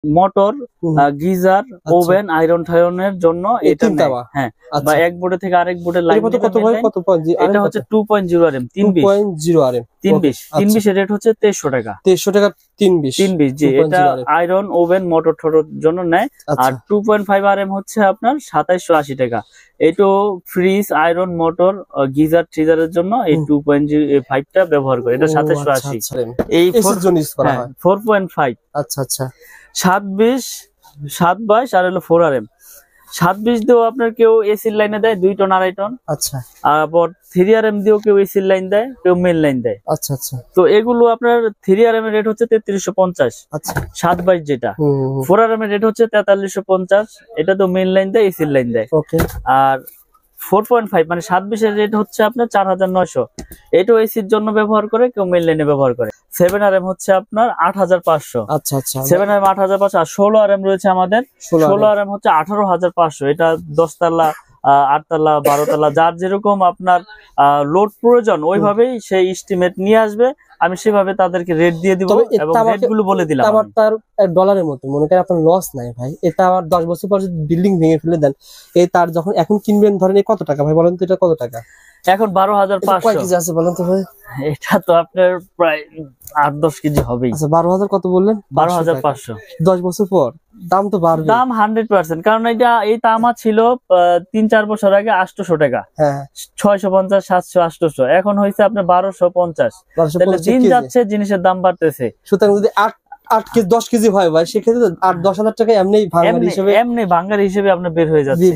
Motor, geyser, oven, iron ঠায়রনের জন্য এটা নেয়। হ্যাঁ, বা এক বোর্ডে থেকে আরেক বোর্ডে লাইন কত ভাই, কত এটা হচ্ছে 2.0 RM 320 RM 320 এর রেট হচ্ছে 2300 টাকা। 2300 টাকা 320 জি, এটা আয়রন, ওভেন, মোটর ঠোরের জন্য নেয়। আর 2.5 RM হচ্ছে আপনার 2780 টাকা। এটা ফ্রিজ, আয়রন, মোটর, গিজার, ট্রিজারের জন্য এই 2.5 টা ব্যবহার করে। এটা 2780। এই 4.5। আচ্ছা আচ্ছা। 722 আর হলো 4 RM। 720 দিয়েও আপনার কেউ এসির লাইনে দেয় 2 টন 2.5 টন। আচ্ছা। আবার 3 RM দিয়েও কেউ এসির লাইন দেয়, কেউ মেন লাইন দেয়। আচ্ছা আচ্ছা। তো এগুলো আপনার 3 RM এর রেট হচ্ছে 3350। আচ্ছা। 722 যেটা। 4 RM এর রেট হচ্ছে 4350। এটা তো মেন লাইন দেয়, এসির লাইন দেয়। ওকে। আর 4.5 মানে 720 এর রেট হচ্ছে আপনার 4900। এটাও এসির জন্য ব্যবহার করে, কেউ মেন লাইনে ব্যবহার করে। 7 RM হচ্ছে আপনার 8500। আচ্ছা আচ্ছা। 7 RM 8500। আর 16 RM রয়েছে আমাদের। 16 RM হচ্ছে 18500। এটা 10 তলা, 8 তলা, 12 তলা, যার যেরকম আপনার লোড প্রয়োজন ওইভাবেই সেই এস্টিমেট নিয়ে আসবে। আমি সেভাবে তাদেরকে রেট দিয়ে দিব এবং রেট গুলো বলে দিলাম। আমার তার ডলারের মতো মনে করেন আপনার লস নাই ভাই। এটা আমার 10 বছর পর যদি বিল্ডিং ভেঙে ফেলে দেন, এই তার যখন এখন কিনবেন ধরেন এই কত টাকা ভাই বলেন তো? এটা কত টাকা এখন? 12500। কয় কেজি আছে বলেন তো ভাই? এটা তো আপনার প্রায় 8-10 কেজি হবেই। আচ্ছা, 12000 কত বললেন? 12500। 10 বছর পর দাম তো বাড়বে। দাম 100%, কারণ এটা এই তামা ছিল 3-4 বছর আগে 800 টাকা। হ্যাঁ, 650, 700, 800। এখন হইছে আপনার 1250। তাহলে দিন যাচ্ছে জিনিসের দাম বাড়তেছে। সুতরাং যদি 8 কেজি 10 কেজি হয় ভাই, সেক্ষেত্রে 8-10,000 টাকা এমনি ভাঙার হিসেবে আপনার বের হয়ে যাচ্ছে।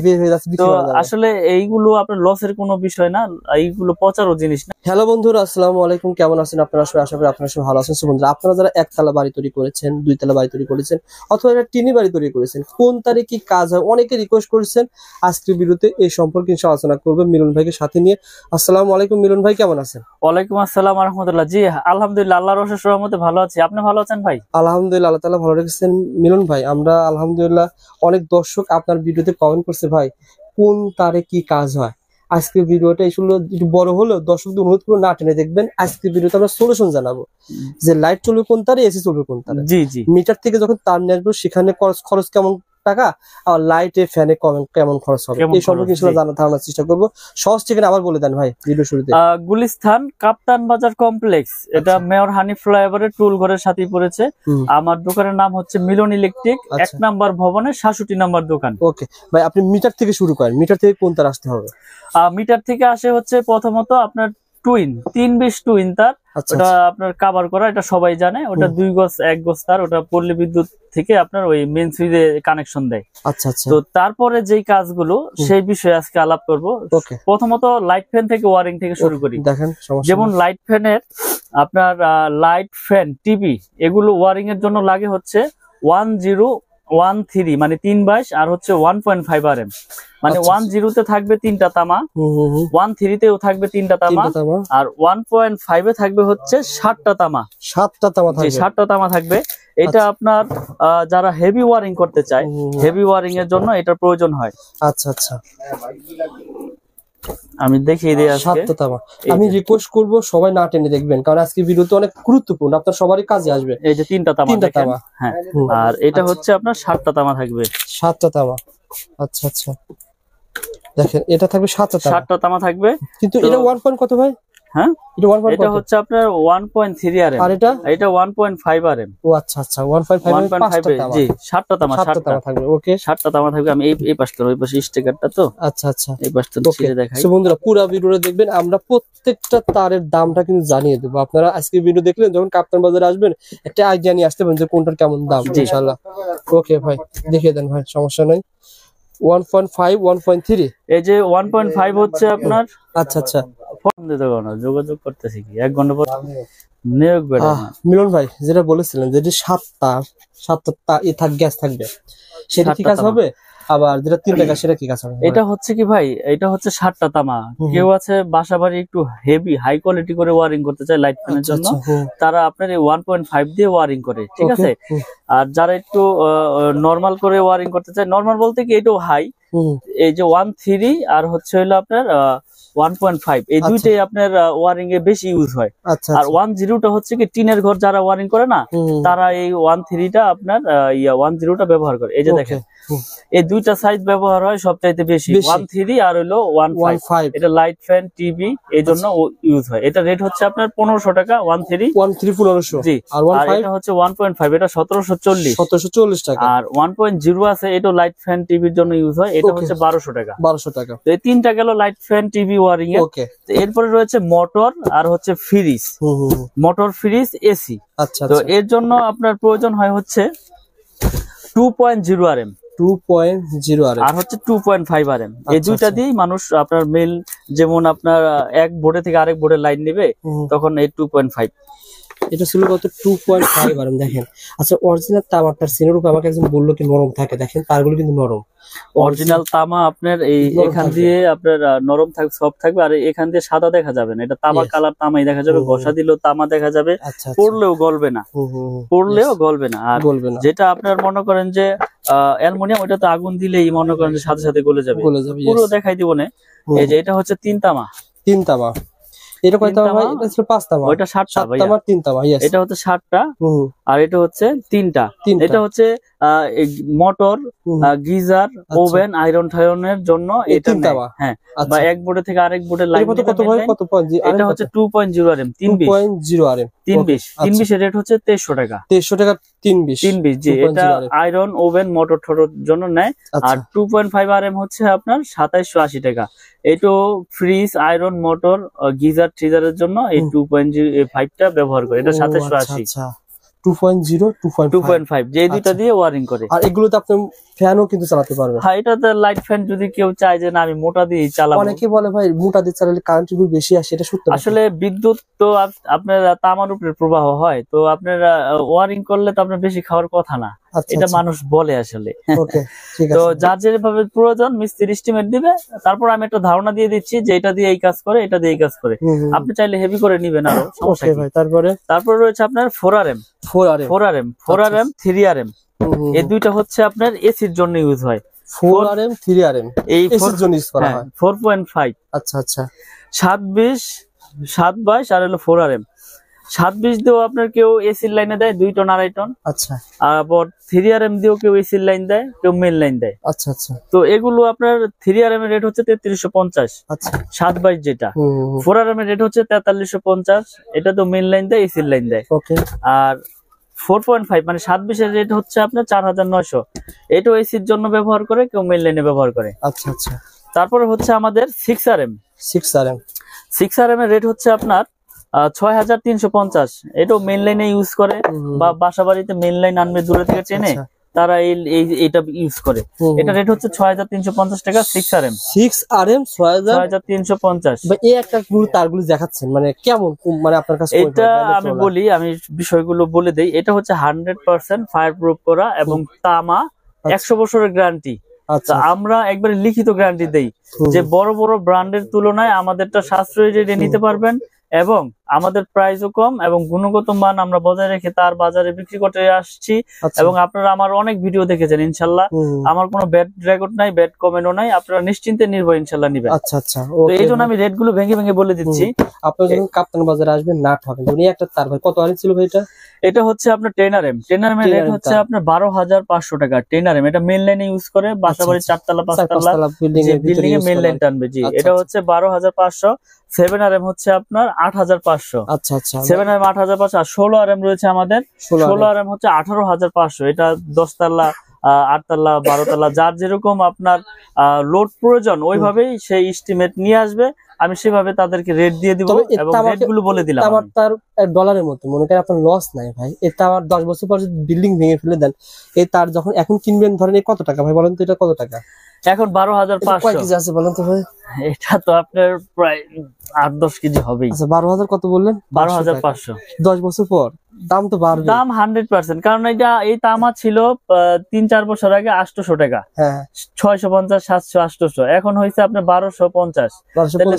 তো আসলে এইগুলো আপনার লসের কোনো বিষয় না, এইগুলো পচারও জিনিস না। হ্যালো বন্ধুরা, আসসালামু আলাইকুম। কেমন আছেন আপনারা সবাই? আশা করি আপনারা সবাই ভালো আছেন। বন্ধুরা, আপনারা যারা একতলা বাড়ি তৈরি করেছেন, 2 তলা বাড়ি তৈরি করেছেন, অথবা একটা টিনি বাড়ি তৈরি করেছেন, কোন তারিখে কি কাজ হয় অনেকে রিকোয়েস্ট করেছেন। আজকের ভিডিওতে এই সম্পর্কে আলোচনা করবে মিলন ভাইকে সাথে নিয়ে। আসসালামু আলাইকুম মিলন ভাই, কেমন আছেন? ওয়ালাইকুম আসসালাম ওয়া রাহমাতুল্লাহ। জি আলহামদুলিল্লাহ, আল্লাহর অশেষ রহমতে ভালো আছি। আপনি ভালো আছেন ভাই? আলহামদুলিল্লাহ, আল্লাহ তাআলা ভালো রেখেছেন। মিলন ভাই, আমরা আলহামদুলিল্লাহ, অনেক দর্শক আপনার ভিডিওতে কমেন্ট করছে ভাই কোন তারিখে কি কাজ হয়। আজকের ভিডিওটা আসলে একটু বড় হলেও দর্শকদের অনুরোধ করে না টেনে দেখবেন। আজকের ভিডিওতে আমরা সলিউশন জানাবো যে লাইট চলবে কোন তারে, এসি চলবে কোন তারে। জি জি। মিটার থেকে যখন তার নিয়ে আসবো সেখানে খরচ কেমন টাকা, আর লাইটে ফ্যানে কেমন খরচ হবে, এই সম্পর্কে ধারণার চেষ্টা করবো। সহজ ঠিকানা আবার বলে দেন ভাই ভিডিও শুরুতে। গুলিস্তান কাপ্তান বাজার কমপ্লেক্স, এটা মেয়র হানিফ ফ্লাইওভারের টুল ঘরের সাথে পড়েছে। আমার দোকানের নাম হচ্ছে মিলন ইলেকট্রিক, 1 নম্বর ভবনের 67 নম্বর দোকান। ওকে ভাই, আপনি মিটার থেকে শুরু করেন। মিটার থেকে কোন তার আসতে হবে? মিটার থেকে আসে হচ্ছে প্রথমত আপনার টুইন 320 টুইন তার। ওটা আপনার কভার করা, এটা সবাই জানে। ওটা 2 গজ 1 গজ তার। ওটা পল্লী বিদ্যুৎ থেকে আপনার ওই মেইন সুইচে কানেকশন দেয়। আচ্ছা আচ্ছা। তো তারপরে যেই কাজগুলো সেই বিষয়ে আজকে আলাপ করব। প্রথমত লাইট ফ্যান থেকে ওয়ারিং থেকে শুরু করি। দেখেন, যেমন লাইট ফ্যানের আপনার লাইট ফ্যান, টিভি, এগুলো ওয়ারিং এর জন্য লাগে হচ্ছে 1013 মানে 322 আর হচ্ছে 1.5 RM। মানে 10 তে থাকবে 3টা তামা, 13 তেও থাকবে 3টা তামা, আর 1.5 এ থাকবে হচ্ছে 7টা তামা। 7টা তামা থাকবে। 7টা তামা থাকবে। এটা আপনার যারা হেভি ওয়ারিং করতে চায়, হেভি ওয়ারিং এর জন্য এটা প্রয়োজন হয়। আচ্ছা আচ্ছা, আমি দেখিয়ে দিই আজকে। 7টা তামা। আমি রিকোয়েস্ট করব সবাই না টেনে দেখবেন, কারণ আজকে ভিডিওতে অনেক গুরুত্বপূর্ণ, আপনার সবারই কাজে আসবে। এই যে 3টা তামা। হ্যাঁ, আর এটা হচ্ছে আপনার 7টা তামা থাকবে। 7টা তামা। আচ্ছা আচ্ছা, দেখেন এটা থাকবে 7টা তামা থাকবে। কিন্তু এটা 1 পয়েন্ট কত ভাই? হ্যাঁ, এটা হচ্ছে আপনার 1.3 RM, আর এটা 1.5 RM। ও আচ্ছা আচ্ছা, 1.5 জি, 7টা তামা থাকবে। ওকে, 7টা তামা থাকবে। আমি এই পাশটা, ওই পাশে স্টিকারটা তো। আচ্ছা আচ্ছা, এই পাশটা ছিঁড়ে দেখাই। সো বন্ধুরা, পুরো ভিডিওটা দেখবেন। আমরা প্রত্যেকটা তারের দামটা কিন্তু জানিয়ে দেবো। আপনারা আজকে ভিডিও দেখলেন, যখন কাপ্তান বাজারে আসবেন একটা আইডিয়া নিয়ে আসতে পারেন যে কোনটার কেমন দাম। ইনশাআল্লাহ। ওকে ভাই, দেখিয়ে দেন ভাই, সমস্যা নাই। 1.5, 1.3। এই যে 1.5 হচ্ছে আপনার। আচ্ছা আচ্ছা, ফোন দিতে পারো না, যোগাযোগ করতেছি কি 1 ঘন্টা পর নিয়োগ বেড়ে। মিলন ভাই যেটা বলেছিলেন যে 7টা গ্যাস থাকবে, সেটা কি কাজ হবে? আবার যেটা 3টা গ্যাস, সেটা কি কাজ হবে? এটা হচ্ছে কি ভাই, এটা হচ্ছে 7টা তামা। কেউ আছে বাসা বাড়ি একটু হেভি হাই কোয়ালিটি করে ওয়ারিং করতে চায় লাইট ফ্যানের জন্য, তারা আপনার এই 1.5 দিয়ে ওয়ারিং করে, ঠিক আছে। আর যারা একটু নরমাল করে ওয়ারিং করতে চায়, নরমাল বলতে কি এটাও হাই, এই যে 13 আর হচ্ছে হলো আপনার 1.5 এই দুইটাই আপনার ওয়ারিং এ বেশি ইউজ হয়। আচ্ছা আর 10টা হচ্ছে কি টিনের ঘর যারা ওয়ারিং করে না, তারা এই 13টা আপনার 10টা ব্যবহার করে। এই যে দেখেন এই দুইটা সাইজ ব্যবহার হয় সবচাইতে বেশি, 13 আর হলো 15। এটা লাইট ফ্যান টিভি এই জন্য ইউজ হয়। এটা রেট হচ্ছে আপনার 1500 টাকা 13 1500। জি। আর এটা হচ্ছে 1.5, এটা 1740 টাকা। আর 1.0 আছে, এটা লাইট ফ্যান টিভির জন্য ইউজ হয়, এটা হচ্ছে 1200 টাকা। তো এই তিনটা গেল লাইট ফ্যান টিভি ওয়ারিং এর। এরপরে রয়েছে মোটর আর হচ্ছে ফ্রিজ, মোটর ফ্রিজ এসি। আচ্ছা, তো এর জন্য আপনার প্রয়োজন হয় হচ্ছে 2.0 RM 2.0 RM আর হচ্ছে 2.5 RM। এই দুইটা দিয়েই মানুষ আপনার মেল, যেমন আপনার এক বোর্ডে থেকে আরেক বোর্ডে লাইন নেবে, তখন এই 2.5। এটা ছিল কত? 2.5 RM। দেখেন, আচ্ছা অরিজিনাল তামাটার সিনের উপর আমাকে একজন বললো কি নরম থাকে, দেখেন তারগুলো কিন্তু নরম। অরিজিনাল তামা আপনার এই এখান দিয়ে আপনার নরম থাকবে, সফট থাকবে, আর এখান দিয়ে সাদা দেখা যাবে না। এটা তামা কালার তামাই দেখা যাবে, ঘষা দিলেও তামা দেখা যাবে, পড়লেও গলবে না, পড়লেও গলবে না। আর যেটা আপনার মনে করেন যে অ্যালুমিনিয়াম, ওটা তো আগুন দিলেই মনে করেন যে সাথে সাথে গলে যাবে, পুরো দেখাই দিব না। এই যে এটা হচ্ছে 3 তামা। এটা কয় তামা ভাই? এটা ছিল 5 তামা। ওইটা 7টা ভাই, 3 তামা। এটা হচ্ছে 7টা আর এটা হচ্ছে 3টা। এটা হচ্ছে মোটর, গিজার, ওভেন, আয়রন ঠায়রনের জন্য এটা তামা। হ্যাঁ, বা এক বোর্ডে থেকে আরেক বোর্ডে লাইন কত ভাই? কত পয়েন্ট? এটা হচ্ছে 2.0 RM 320 RM 320 এর রেট হচ্ছে 2300 টাকা। 2300 টাকা 320। জি। এটা আয়রন, ওভেন, মোটর ঠোরের জন্য নেয়। আর 2.5 RM হচ্ছে আপনার 2780 টাকা। এইটো ফ্রিজ, আয়রন, মোটর, গিজার, ট্রিজারের জন্য এই 2.5টা ব্যবহার করে। এটা 2780। 2.5 যে দুইটা দিয়ে ওয়ারিং করে। আর এগুলোতে আপনি ফ্যানও কিন্তু চালাতে পারবেন। হ্যাঁ, এটাতে লাইট ফ্যান যদি কেউ চায় যে না আমি মোটা দিয়ে চালাবো। অনেকে বলে ভাই মোটা দিয়ে চালালে কারেন্ট বিল বেশি আসে, এটা সত্য? আসলে বিদ্যুৎ তো আপনার তামার উপরে প্রবাহ হয়, তো আপনার ওয়ারিং করলে তো আপনার বেশি খাওয়ার কথা না, এটা মানুষ বলে আসলে। তো যার যেভাবে প্রয়োজন মিস্ত্রি এস্টিমেট দিবে, তারপর আমি একটা ধারণা দিয়ে দিচ্ছি যে এটা দিয়ে এই কাজ করে, এটা দিয়ে এই কাজ করে। আপনি চাইলে হেভি করে নিবেন আরো, সমস্যা নেই। তারপরে রয়েছে আপনার 4 RM 3 RM। এই দুইটা হচ্ছে আপনার এসির জন্য ইউজ হয়। 4 RM 3 RM এই এসির জন্য ইউজ করা হয়। 4.5। আচ্ছা 720 আর হলো 4 RM। 720 দিয়েও আপনার কেউ এসির লাইনে দেয় 2 টন 2.5 টন। আচ্ছা। আবার 3 RM দিয়েও কেউ এসির লাইন দেয়, কেউ মেন লাইন দেয়। আচ্ছা। তো এগুলো আপনার 3 RM এর রেট হচ্ছে 3350। আচ্ছা। 722 যেটা। 4 RM এর রেট হচ্ছে 4350। এটা তো মেন লাইন দেয়, এসির লাইন দেয়। আর 4.5 মানে 720 এর রেট হচ্ছে আপনার 4900। এটাও এসির জন্য ব্যবহার করে, কেউ মেন লাইনে ব্যবহার করে। আচ্ছা। তারপরে হচ্ছে আমাদের 6 RM 6 RM এর রেট হচ্ছে আপনার 6350। এটাও মেন লাইনে ইউজ করে, বা বাসা বাড়িতে মেন লাইন আনবে দূরে থেকে চেনে, তারা এইটা ইউজ করে। এটা রেট হচ্ছে 6350 টাকা। 6 RM 6350। এই একটা তারগুলো দেখাচ্ছেন মানে কেমন, মানে আপনার কাছে? এটা আমি বলি, আমি বিষয়গুলো বলে দেই। এটা হচ্ছে 100% ফায়ার প্রুফ করা এবং তামা, 100 বছরের গ্যারান্টি। আমরা একবারে লিখিত গ্যারান্টি দেই যে বড় বড় ব্র্যান্ডের তুলনায় আমাদেরটা সাশ্রয়ী রেটে নিতে পারবেন, এবং আমাদের প্রাইসও কম এবং গুণগত মান আমরা বজায় রেখে তার বাজারে বিক্রি করতে আসছি। এবং আপনারা আমার অনেক ভিডিও দেখেছেন, ইনশাল্লাহ আমার কোনো ব্যাড রেকর্ড নাই, ব্যাড কমেন্টও নাই। আপনারা নিশ্চিন্তে নির্ভর ইনশাল্লাহ নিবেন। আচ্ছা। তো এই জন্য আমি রেট গুলো ভেঙে ভেঙে বলে দিচ্ছি। আপনারা যখন কাপ্তান বাজারে আসবেন না ঠকেন। উনি একটা তার ভাই কত আনি ছিল ভাই? এটা হচ্ছে আপনার 10 RM। 10 RM এর রেট হচ্ছে আপনার 12500 টাকা। 10 RM এটা মেন লাইনে ইউজ করে, বাসাবাড়ি 4 তলা 5 তলা বিল্ডিং এ মেন লাইন টানবে। জি, এটা হচ্ছে 12500। 7 RM হচ্ছে আপনার 8500। আচ্ছা। 7 RM 8500। আর 16 RM রয়েছে আমাদের। 16 RM হচ্ছে 18500। এটা 10 তলা, 8 তলা, 12 তলা, যার যেরকম আপনার লোড প্রয়োজন ওইভাবেই সেই এস্টিমেট নিয়ে আসবে। আমি সেভাবে তাদেরকে রেট দিয়ে দিব এবং রেটগুলো বলে দিলাম। আমার তার ডলারের মতো মনে করেন আপনার লস নাই ভাই। এটা আমার 10 বছর পর যদি বিল্ডিং ভেঙে ফেলে দেন, এই তার যখন এখন কিনবেন ধরেন কত টাকা ভাই বলেন তো? এটা কত টাকা এখন? 12500। কয় কেজি আছে বলেন তো ভাই? এটা তো আপনার প্রায় 8-10 কেজি হবেই। আচ্ছা, 12000 কত বললেন? 12500। 10 বছর পর দাম তো বাড়বে। দাম 100%, কারণ এই তামা ছিল 3-4 বছর আগে 800 টাকা। হ্যাঁ, 650, 700, 800। এখন হয়েছে আপনার 1250।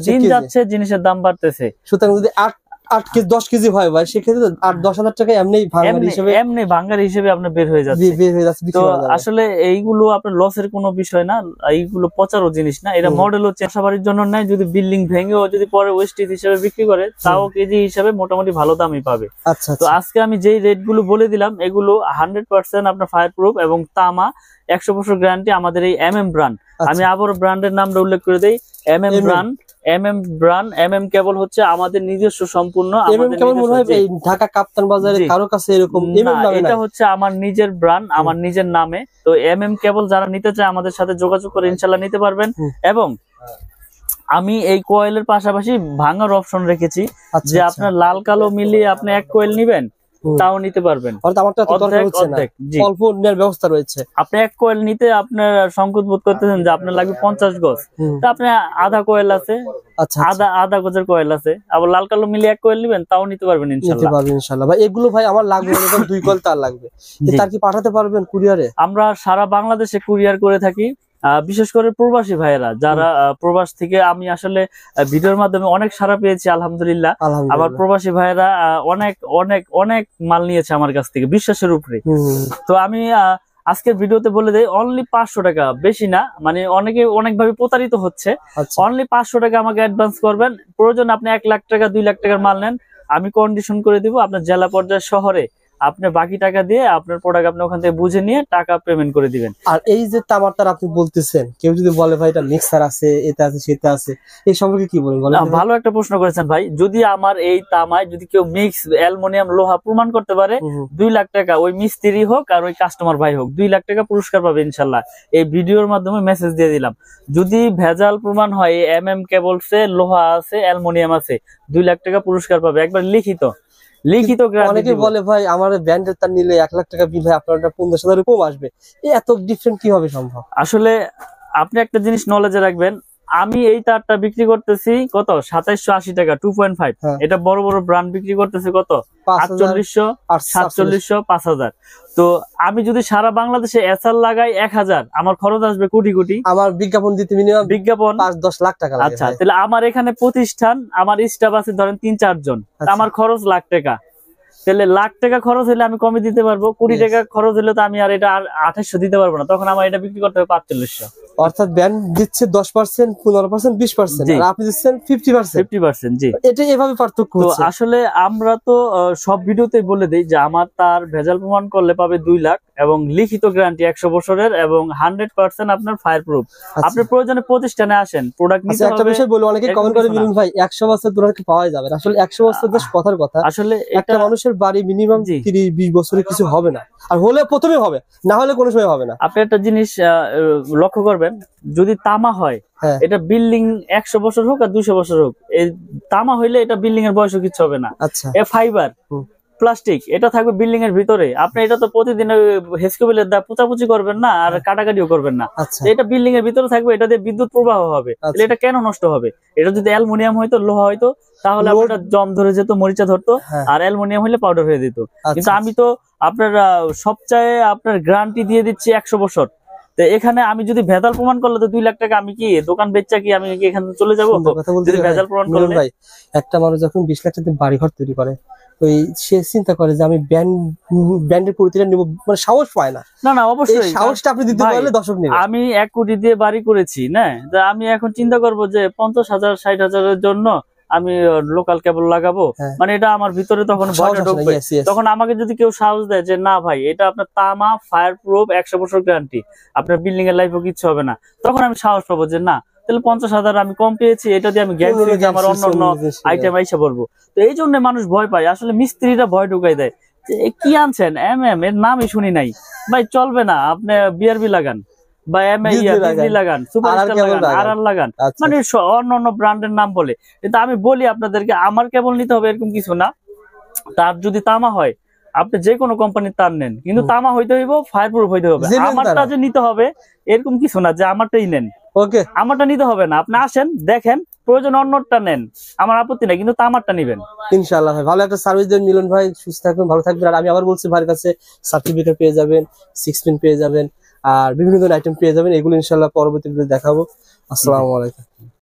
দিন যাচ্ছে জিনিসের দাম বাড়তেছে। সুতরাং যদি 10 কেজি হয় ভাই, সেক্ষেত্রে 8-10 হাজার টাকা এমনি ভাঙার হিসেবে আপনার বের হয়ে যাচ্ছে। তো আসলে এইগুলো আপনার লসের কোনো বিষয় না, এইগুলো পচারও জিনিস না, এটা মডেল হচ্ছে বাসাবাড়ির জন্য নাই। যদি বিল্ডিং ভেঙেও যদি পরে ওয়েস্টেজ হিসেবে বিক্রি করে তাও কেজি হিসাবে মোটামুটি ভালো দামই পাবে। আচ্ছা, তো আজকে আমি যেই রেট গুলো বলে দিলাম এগুলো 100% আপনার ফায়ার প্রুফ এবং তামা, 100 বছর গ্যারান্টি আমাদের এই MM ব্র্যান্ড। আমি আবার ব্র্যান্ডের নামটা উল্লেখ করে দেই, MM ব্র্যান্ড। MM কেবল হচ্ছে আমাদের নিজস্ব সম্পূর্ণ, ঢাকা কাপ্তান বাজারে কারো কাছে এরকম এটা হচ্ছে আমার নিজের ব্র্যান্ড, আমার নিজের নামে। তো MM কেবল যারা নিতে চায় আমাদের সাথে যোগাযোগ করে ইনশাআল্লাহ নিতে পারবেন। এবং আমি এই কয়েলের পাশাপাশি ভাঙার অপশন রেখেছি, যে আপনার লাল কালো মিলিয়ে আপনি এক কয়েল নিবেন তাও নিতে পারবেন। অল্প নেওয়ার ব্যবস্থা রয়েছে। আপনি এক কয়েল নিতে আপনার সংকোচ বোধ করতেছেন যে আপনার লাগবে 50 গজ, তো আপনি আধা কয়েল আছে, আধা গজের কয়েল আছে, আবার লাল কালো মিলিয়ে এক কয়েল নিবেন তাও নিতে পারবেন ইনশাআল্লাহ। ভাই এগুলো ভাই আমার লাগবে 2 কয়েল তার লাগবে, তার কি পাঠাতে পারবেন কুরিয়ারে? আমরা সারা বাংলাদেশে কুরিয়ার করে থাকি, বিশেষ করে প্রবাসী ভাইয়েরা যারা প্রবাস থেকে, আমি আসলে ভিডিওর মাধ্যমে অনেক সাড়া পেয়েছি আলহামদুলিল্লাহ। আবার প্রবাসী ভাইয়েরা অনেক অনেক অনেক মাল নিয়েছে আমার কাছ থেকে বিশ্বাসের উপরে। তো আমি আজকের ভিডিওতে বলে দেই, অনলি 500 টাকা, বেশি না, মানে অনেকে অনেকভাবে প্রতারিত হচ্ছে। অনলি 500 টাকা আমাকে অ্যাডভান্স করবেন, প্রয়োজন আপনি 1 লাখ টাকা 2 লাখ টাকার মাল নেন, আমি কন্ডিশন করে দিব আপনার জেলা পর্যায়ে শহরে, আপনি বাকি টাকা দিয়ে আপনার প্রোডাক্ট আপনি ওখান থেকে বুঝে নিয়ে টাকা পেমেন্ট করে দিবেন। আর এই যে তামার তার আপনি বলতেছেন, কেউ যদি বলে ভাই এটা মিক্সার আছে, এটা আছে, সেটা আছে, এই সম্পর্কে কি বলেন? ভালো একটা প্রশ্ন করেছেন ভাই। যদি আমার এই তামায় যদি কেউ মিক্স অ্যালুমিনিয়াম লোহা প্রমাণ করতে পারে, 2 লাখ টাকা, ওই মিস্ত্রি হোক আর ওই কাস্টমার ভাই হোক, 2 লাখ টাকা পুরস্কার পাবে ইনশাল্লাহ। এই ভিডিওর মাধ্যমে মেসেজ দিয়ে দিলাম। যদি ভেজাল প্রমাণ হয় MM কেবলসে লোহা আছে, অ্যালুমিনিয়াম আছে, 2 লাখ টাকা পুরস্কার পাবে, একবার লিখিত। অনেকে বলে ভাই আমার ব্র্যান্ডের তার নিলে 1 লাখ টাকা বিল হয়, আপনার 50,000 কম আসবে, এত ডিফারেন্ট কিভাবে সম্ভব? আসলে আপনি একটা জিনিস নলেজে রাখবেন, আমি এই তারটা বিক্রি করতেছি কত 2780 টাকা 2.5, এটা বড় বড় ব্র্যান্ড বিক্রি করতেছে কত 4800 4700 5000। তো আমি যদি সারা বাংলাদেশে এসআর লাগাই 1000, আমার খরচ আসবে কোটি কোটি। আমার বিজ্ঞাপন দিতে মিনিমাম বিজ্ঞাপন 5-10 লাখ টাকা লাগে। আচ্ছা, তাহলে আমার এখানে প্রতিষ্ঠান, আমার স্টাফ আছে ধরেন 3-4 জন, আমার খরচ লাখ টাকা। তাহলে লাখ টাকা খরচ হলে আমি কমে দিতে পারবো, কোটি টাকা খরচ হলে তো আমি আর এটা 2800 দিতে পারবো না, তখন আমার এটা বিক্রি করতে হবে 4500। অর্থাৎ ব্র্যান্ড দিচ্ছে 10%, 15%, 20%, আর আপনি দিচ্ছেন 50%। জি, এটা এভাবে পার্থক্য হচ্ছে। আসলে আমরা তো সব ভিডিওতে বলে দেই যে আমার তার ভেজাল প্রমাণ করলে পাবে 2 লাখ এবং লিখিত গ্যারান্টি 100 বছরের এবং 100% আপনার ফায়ার প্রুফ। আপনি প্রয়োজনে প্রতিষ্ঠানে আসেন, প্রোডাক্ট নিতে হবে। একটা বিষয় বলি, অনেকে কমেন্ট করে মিলুন ভাই 100 বছর প্রোডাক্ট পাওয়া যাবে, আসলে 100 বছর বেশ কথার কথা। আসলে একটা মানুষের বাড়ি মিনিমাম 30-20 বছরে কিছু হবে না, আর হলে প্রথমে হবে, না হলে কোনো সময় হবে না। আপনি একটা জিনিস লক্ষ্য করবেন, যদি তামা হয় এটা বিল্ডিং 100 বছর হোক আর 200 বছর হোক, এই তামা হইলে এটা বিল্ডিং এর বয়স কিছু হবে না। আচ্ছা, ফাইবার প্লাস্টিক এটা থাকবে বিল্ডিং এর ভিতরে, আপনি এটা তো প্রতিদিন হেসকেবেলের দা পোচাপুচি করবেন না আর কাটাকাটিও করবেন না, এটা বিল্ডিং এর ভিতরে থাকবে, এটা দিয়ে বিদ্যুৎ প্রবাহ হবে, তাহলে এটা কেন নষ্ট হবে? এটা যদি অ্যালুমিনিয়াম হয়তো, লোহা হয়তো, তাহলে আপনার জম ধরে যেত, মরিচা ধরতো, আর অ্যালুমিনিয়াম হলে পাউডার হয়ে যেত। কিন্তু আমি তো আপনার সবচেয়ে আপনার গ্যারান্টি দিয়ে দিচ্ছি 100 বছর। তো এখানে আমি যদি ভেজাল প্রমাণ করলে তো 2 লাখ টাকা, আমি কি দোকান বেচা কি আমি কি এখান থেকে চলে যাবো? যদি ভেজাল প্রমাণ করলে ভাই, একটা মানুষ যখন 20 লাখ টাকা বাড়ি ঘর তৈরি করে, ওই সে চিন্তা করে যে আমি ব্র্যান্ডের প্রতিটা নিব, মানে সাহস পায় না। না অবশ্যই সাহসটা আপনি দিতে পারলে দর্শক নেবে। আমি 1 কোটি দিয়ে বাড়ি করেছি না, আমি এখন চিন্তা করব যে 50,000 60,000 জন্য আমি লোকাল কেবল লাগাবো, মানে এটা আমার ভিতরে তখন ভয়টা ঢুকবে। তখন আমাকে যদি কেউ সাহস দেয় যে না ভাই এটা আপনার তামা ফায়ার প্রুফ 100 বছর গ্যারান্টি, আপনার বিল্ডিং এর লাইফও কিচ্ছু হবে না, তখন আমি সাহস পাবো যে না, তাহলে 50,000 আমি কম পেয়েছি, এটা দিয়ে আমি গ্যারান্টি আমার অন্য আইটেম আইসা পড়বো। তো এই জন্য মানুষ ভয় পায়, আসলে মিস্ত্রিরা ভয় ঢুকাই দেয় যে কি আনছেন MM, এর নামই শুনি নাই ভাই, চলবে না, আপনি BRB লাগান বা লাগান, সুপারস্টার লাগান, RR লাগান, মানে অন্য ব্র্যান্ডের নাম বলে। কিন্তু আমি বলি আপনাদেরকে, আমার কেবল নিতে হবে এরকম কিছু না। তার যদি তামা হয়, আপনি যে কোনো কোম্পানির তার নেন, কিন্তু তামা হইতে হইব, ফায়ার প্রুফ হইতে হবে। আমারটা যে নিতে হবে এরকম কিছু না যে আমারটাই নেন, আমারটা নিতে হবে না। আপনি আসেন, দেখেন, প্রয়োজন অন্যটা নেন, আমার আপত্তি নাই, কিন্তু তামারটা নিবেন ইনশাআল্লাহ। ভাই ভালো একটা সার্ভিস দেন মিলন ভাই, সুস্থ থাকবেন, ভালো থাকবেন। আর আমি আবার বলছি, ভাইয়ের কাছে সার্টিফিকেট পেয়ে যাবেন, 6 পিন পেয়ে যাবেন, আর বিভিন্ন ধরনের আইটেম পেয়ে যাবেন। এগুলো ইনশাআল্লাহ পরবর্তীতে দেখাবো। আসসালামু আলাইকুম।